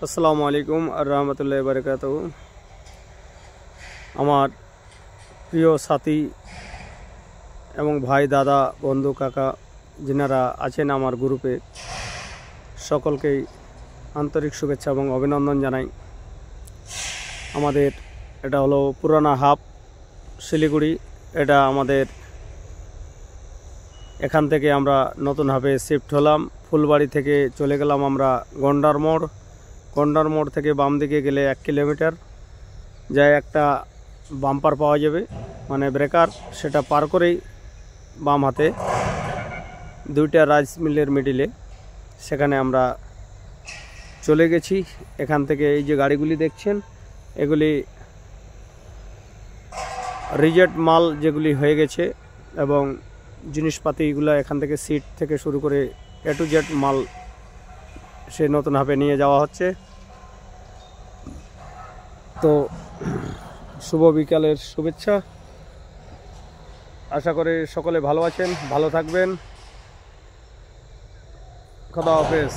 আসসালামু আলাইকুম আর রহমতুল্লাহি বারাকাতুহু। আমার প্রিয় সাথী এবং ভাই, দাদা, বন্ধু, কাকা যিনারা আছেন আমার গ্রুপে, সকলকেই আন্তরিক শুভেচ্ছা এবং অভিনন্দন জানাই। আমাদের এটা হলো পুরানা হাব শিলিগুড়ি। এটা আমাদের এখান থেকে আমরা নতুন হাবে শিফট হলাম। ফুলবাড়ি থেকে চলে গেলাম আমরা গন্ডার মোড় থেকে বাম দিকে গেলে 1 কিলোমিটার যায় একটা বাম্পার পাওয়া যাবে, মানে ব্রেকার। সেটা পার করেই বাম হাতে 2টা রাইস মিলের মিডিলে সেখানে আমরা চলে গেছি। এখান থেকে এই যে গাড়িগুলি দেখছেন, এগুলি রিজেক্ট মাল যেগুলি হয়ে গেছে, এবং জিনিসপাতিগুলো এখান থেকে সিট থেকে শুরু করে A to Z মাল সে নতুন হাবে নিয়ে যাওয়া হচ্ছে। তো শুভ বিকালের শুভেচ্ছা। আশা করি সকলে ভালো আছেন, ভালো থাকবেন। খোদা হাফেজ।